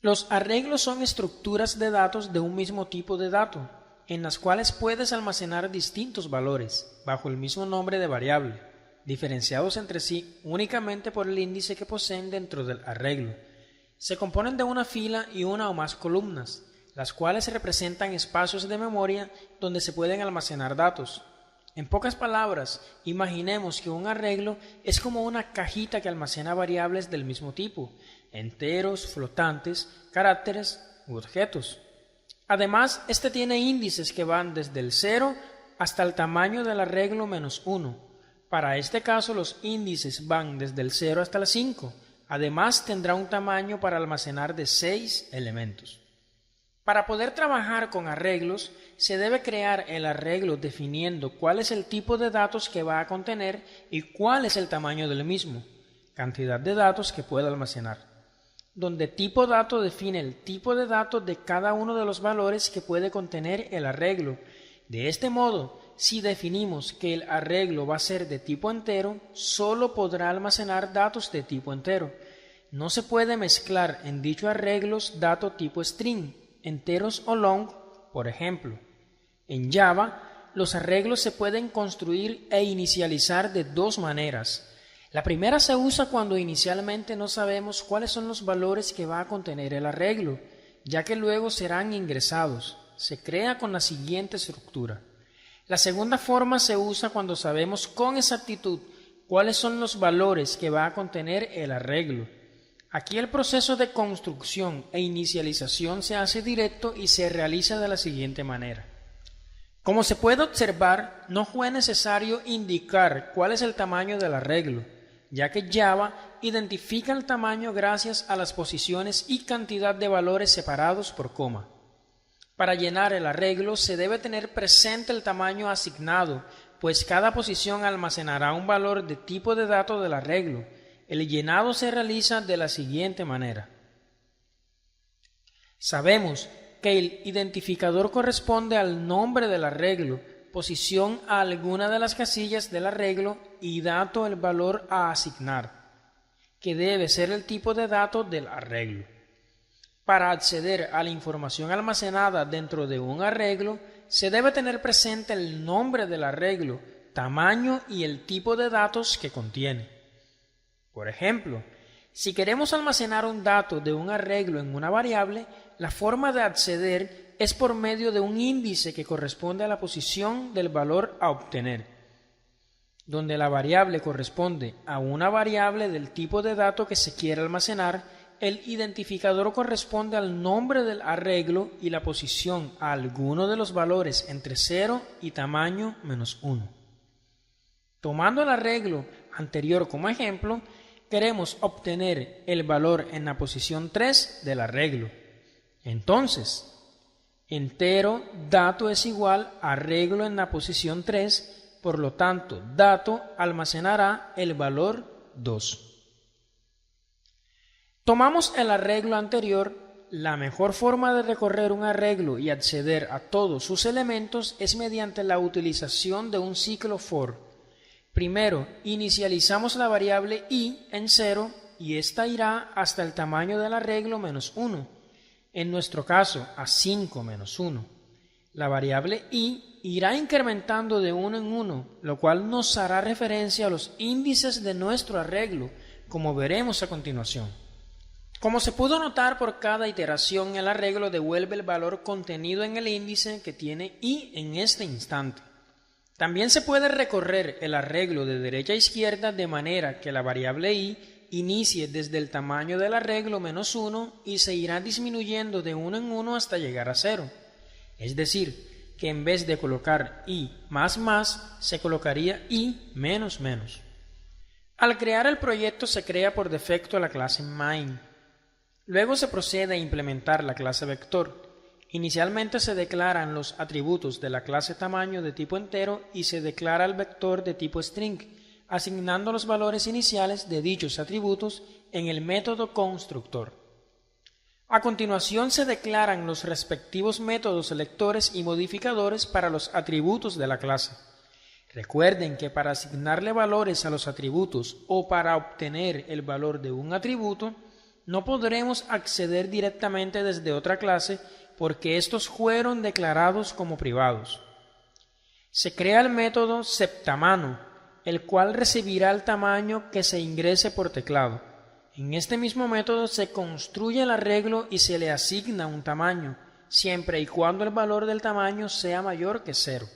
Los arreglos son estructuras de datos de un mismo tipo de dato, en las cuales puedes almacenar distintos valores, bajo el mismo nombre de variable, diferenciados entre sí únicamente por el índice que poseen dentro del arreglo. Se componen de una fila y una o más columnas, las cuales representan espacios de memoria donde se pueden almacenar datos. En pocas palabras, imaginemos que un arreglo es como una cajita que almacena variables del mismo tipo, enteros, flotantes, caracteres u objetos. Además, este tiene índices que van desde el 0 hasta el tamaño del arreglo menos 1. Para este caso, los índices van desde el 0 hasta el 5. Además, tendrá un tamaño para almacenar de 6 elementos. Para poder trabajar con arreglos, se debe crear el arreglo definiendo cuál es el tipo de datos que va a contener y cuál es el tamaño del mismo, cantidad de datos que puede almacenar, donde tipo dato define el tipo de datos de cada uno de los valores que puede contener el arreglo. De este modo, si definimos que el arreglo va a ser de tipo entero, solo podrá almacenar datos de tipo entero. No se puede mezclar en dicho arreglos datos tipo string, enteros o long, por ejemplo. En Java, los arreglos se pueden construir e inicializar de dos maneras. La primera se usa cuando inicialmente no sabemos cuáles son los valores que va a contener el arreglo, ya que luego serán ingresados. Se crea con la siguiente estructura. La segunda forma se usa cuando sabemos con exactitud cuáles son los valores que va a contener el arreglo. Aquí el proceso de construcción e inicialización se hace directo y se realiza de la siguiente manera. Como se puede observar, no fue necesario indicar cuál es el tamaño del arreglo, ya que Java identifica el tamaño gracias a las posiciones y cantidad de valores separados por coma. Para llenar el arreglo se debe tener presente el tamaño asignado, pues cada posición almacenará un valor de tipo de dato del arreglo. El llenado se realiza de la siguiente manera. Sabemos que el identificador corresponde al nombre del arreglo, posición a alguna de las casillas del arreglo y dato el valor a asignar, que debe ser el tipo de dato del arreglo. Para acceder a la información almacenada dentro de un arreglo, se debe tener presente el nombre del arreglo, tamaño y el tipo de datos que contiene. Por ejemplo, si queremos almacenar un dato de un arreglo en una variable, la forma de acceder es por medio de un índice que corresponde a la posición del valor a obtener. Donde la variable corresponde a una variable del tipo de dato que se quiere almacenar, el identificador corresponde al nombre del arreglo y la posición a alguno de los valores entre 0 y tamaño menos 1. Tomando el arreglo anterior como ejemplo, queremos obtener el valor en la posición 3 del arreglo. Entonces, entero dato es igual a arreglo en la posición 3, por lo tanto, dato almacenará el valor 2. Tomamos el arreglo anterior. La mejor forma de recorrer un arreglo y acceder a todos sus elementos es mediante la utilización de un ciclo for. Primero, inicializamos la variable i en 0 y ésta irá hasta el tamaño del arreglo menos 1, en nuestro caso a 5 menos 1. La variable i irá incrementando de 1 en 1, lo cual nos hará referencia a los índices de nuestro arreglo, como veremos a continuación. Como se pudo notar, por cada iteración el arreglo devuelve el valor contenido en el índice que tiene i en este instante. También se puede recorrer el arreglo de derecha a izquierda de manera que la variable i inicie desde el tamaño del arreglo menos 1 y se irá disminuyendo de 1 en 1 hasta llegar a 0. Es decir, que en vez de colocar i más más, se colocaría i menos menos. Al crear el proyecto se crea por defecto la clase main. Luego se procede a implementar la clase vector. Inicialmente se declaran los atributos de la clase tamaño de tipo entero y se declara el vector de tipo string, asignando los valores iniciales de dichos atributos en el método constructor. A continuación se declaran los respectivos métodos selectores y modificadores para los atributos de la clase. Recuerden que para asignarle valores a los atributos o para obtener el valor de un atributo, No podremos acceder directamente desde otra clase porque estos fueron declarados como privados. Se crea el método septamano, el cual recibirá el tamaño que se ingrese por teclado. En este mismo método se construye el arreglo y se le asigna un tamaño, siempre y cuando el valor del tamaño sea mayor que 0.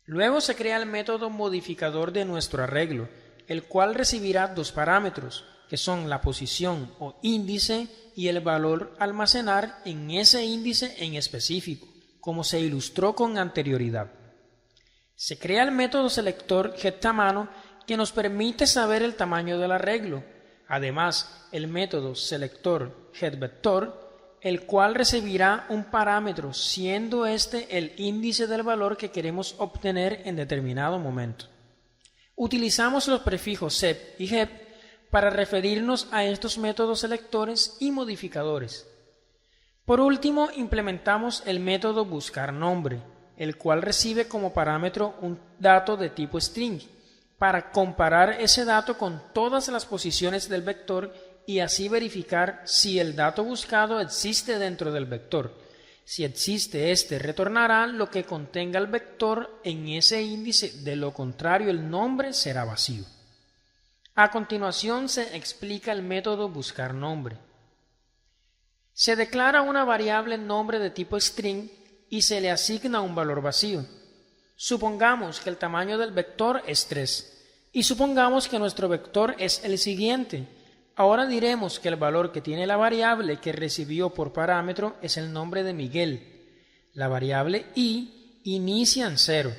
Luego se crea el método modificador de nuestro arreglo, el cual recibirá dos parámetros, que son la posición o índice y el valor a almacenar en ese índice en específico, como se ilustró con anterioridad. Se crea el método selector getTamano, que nos permite saber el tamaño del arreglo. Además, el método selector getVector, el cual recibirá un parámetro, siendo este el índice del valor que queremos obtener en determinado momento. Utilizamos los prefijos sep y get para referirnos a estos métodos selectores y modificadores. Por último, implementamos el método buscarNombre, el cual recibe como parámetro un dato de tipo string, para comparar ese dato con todas las posiciones del vector y así verificar si el dato buscado existe dentro del vector. Si existe, este retornará lo que contenga el vector en ese índice, de lo contrario el nombre será vacío. A continuación se explica el método buscarNombre. Se declara una variable nombre de tipo string y se le asigna un valor vacío. Supongamos que el tamaño del vector es 3 y supongamos que nuestro vector es el siguiente. Ahora diremos que el valor que tiene la variable que recibió por parámetro es el nombre de Miguel. La variable i inicia en 0.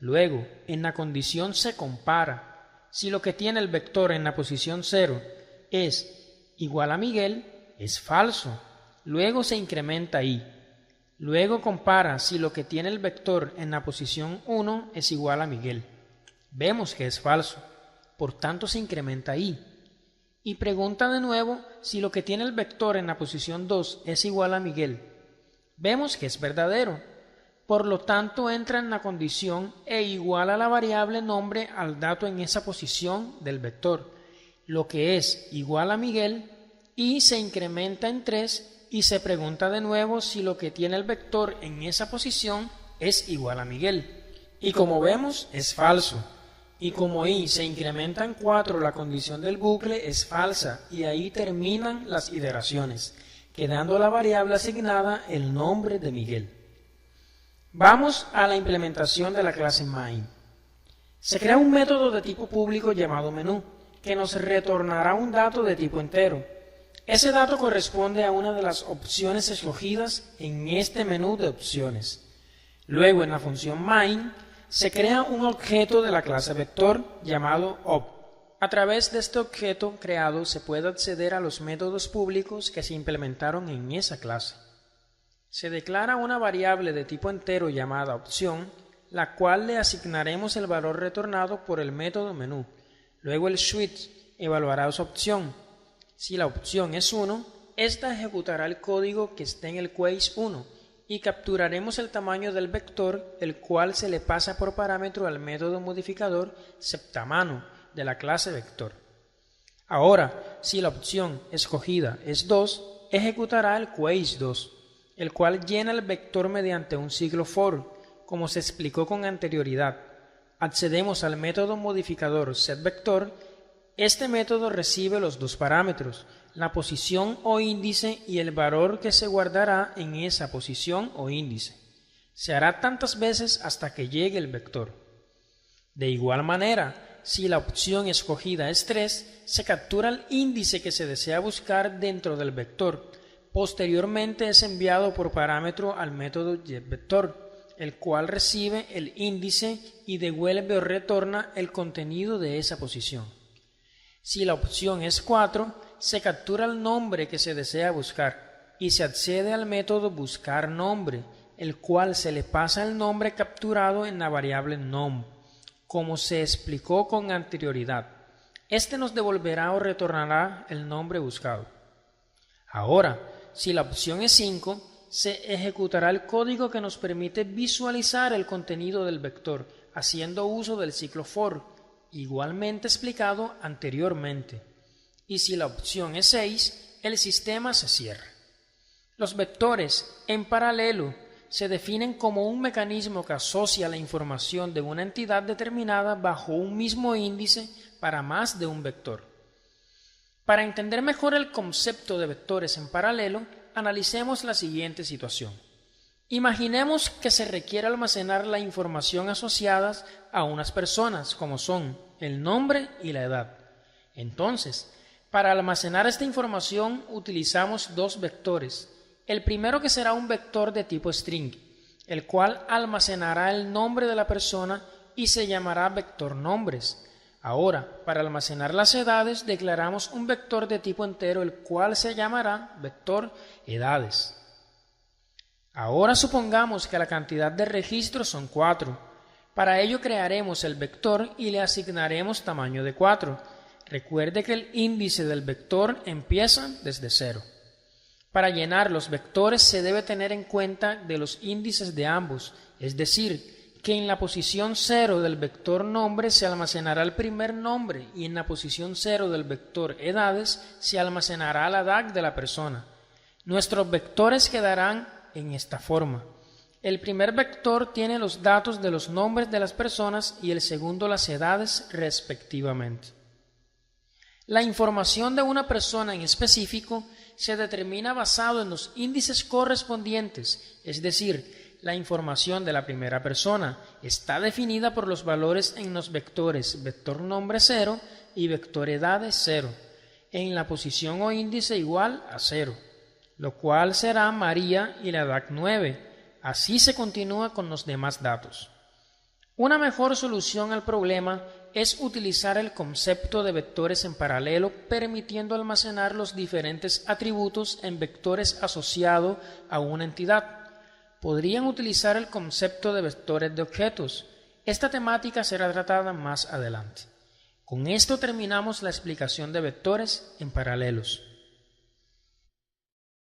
Luego, en la condición se compara. Si lo que tiene el vector en la posición 0 es igual a Miguel, es falso. Luego se incrementa i. Luego compara si lo que tiene el vector en la posición 1 es igual a Miguel. Vemos que es falso, por tanto se incrementa i. Y pregunta de nuevo si lo que tiene el vector en la posición 2 es igual a Miguel. Vemos que es verdadero, por lo tanto entra en la condición e iguala la variable nombre al dato en esa posición del vector, lo que es igual a Miguel, y se incrementa en 3 y se pregunta de nuevo si lo que tiene el vector en esa posición es igual a Miguel. Y como vemos, es falso. Y como i se incrementa en 4, la condición del bucle es falsa y ahí terminan las iteraciones, quedando la variable asignada el nombre de Miguel. Vamos a la implementación de la clase main. Se crea un método de tipo público llamado menú, que nos retornará un dato de tipo entero. Ese dato corresponde a una de las opciones escogidas en este menú de opciones. Luego, en la función main, se crea un objeto de la clase vector llamado ob. A través de este objeto creado se puede acceder a los métodos públicos que se implementaron en esa clase. Se declara una variable de tipo entero llamada opción, la cual le asignaremos el valor retornado por el método menú. Luego el switch evaluará su opción. Si la opción es 1, esta ejecutará el código que esté en el case 1 y capturaremos el tamaño del vector, el cual se le pasa por parámetro al método modificador septamano de la clase vector. Ahora, si la opción escogida es 2, ejecutará el case 2, el cual llena el vector mediante un ciclo for, como se explicó con anterioridad. Accedemos al método modificador setVector. Este método recibe los dos parámetros, la posición o índice y el valor que se guardará en esa posición o índice. Se hará tantas veces hasta que llegue el vector. De igual manera, si la opción escogida es 3, se captura el índice que se desea buscar dentro del vector. Posteriormente es enviado por parámetro al método getVector, el cual recibe el índice y devuelve o retorna el contenido de esa posición. Si la opción es 4, se captura el nombre que se desea buscar y se accede al método buscarNombre, el cual se le pasa el nombre capturado en la variable nom, como se explicó con anterioridad. Este nos devolverá o retornará el nombre buscado. Ahora, si la opción es 5, se ejecutará el código que nos permite visualizar el contenido del vector, haciendo uso del ciclo for, igualmente explicado anteriormente. y si la opción es 6, el sistema se cierra. Los vectores en paralelo se definen como un mecanismo que asocia la información de una entidad determinada bajo un mismo índice para más de un vector. Para entender mejor el concepto de vectores en paralelo, analicemos la siguiente situación. Imaginemos que se requiere almacenar la información asociadas a unas personas, como son el nombre y la edad. Entonces, para almacenar esta información utilizamos dos vectores. El primero, que será un vector de tipo string, el cual almacenará el nombre de la persona y se llamará vector nombres. Ahora, para almacenar las edades, declaramos un vector de tipo entero, el cual se llamará vector edades. Ahora supongamos que la cantidad de registros son 4. Para ello crearemos el vector y le asignaremos tamaño de 4. Recuerde que el índice del vector empieza desde 0. Para llenar los vectores se debe tener en cuenta de los índices de ambos, es decir, que en la posición 0 del vector nombre se almacenará el primer nombre y en la posición 0 del vector edades se almacenará la edad de la persona. Nuestros vectores quedarán en esta forma. El primer vector tiene los datos de los nombres de las personas y el segundo las edades respectivamente. La información de una persona en específico se determina basado en los índices correspondientes, es decir, la información de la primera persona está definida por los valores en los vectores vector nombre 0 y vector edades 0, en la posición o índice igual a 0, lo cual será María y la edad 9. Así se continúa con los demás datos. Una mejor solución al problema es utilizar el concepto de vectores en paralelo, permitiendo almacenar los diferentes atributos en vectores asociados a una entidad. Podrían utilizar el concepto de vectores de objetos. Esta temática será tratada más adelante. Con esto terminamos la explicación de vectores en paralelos.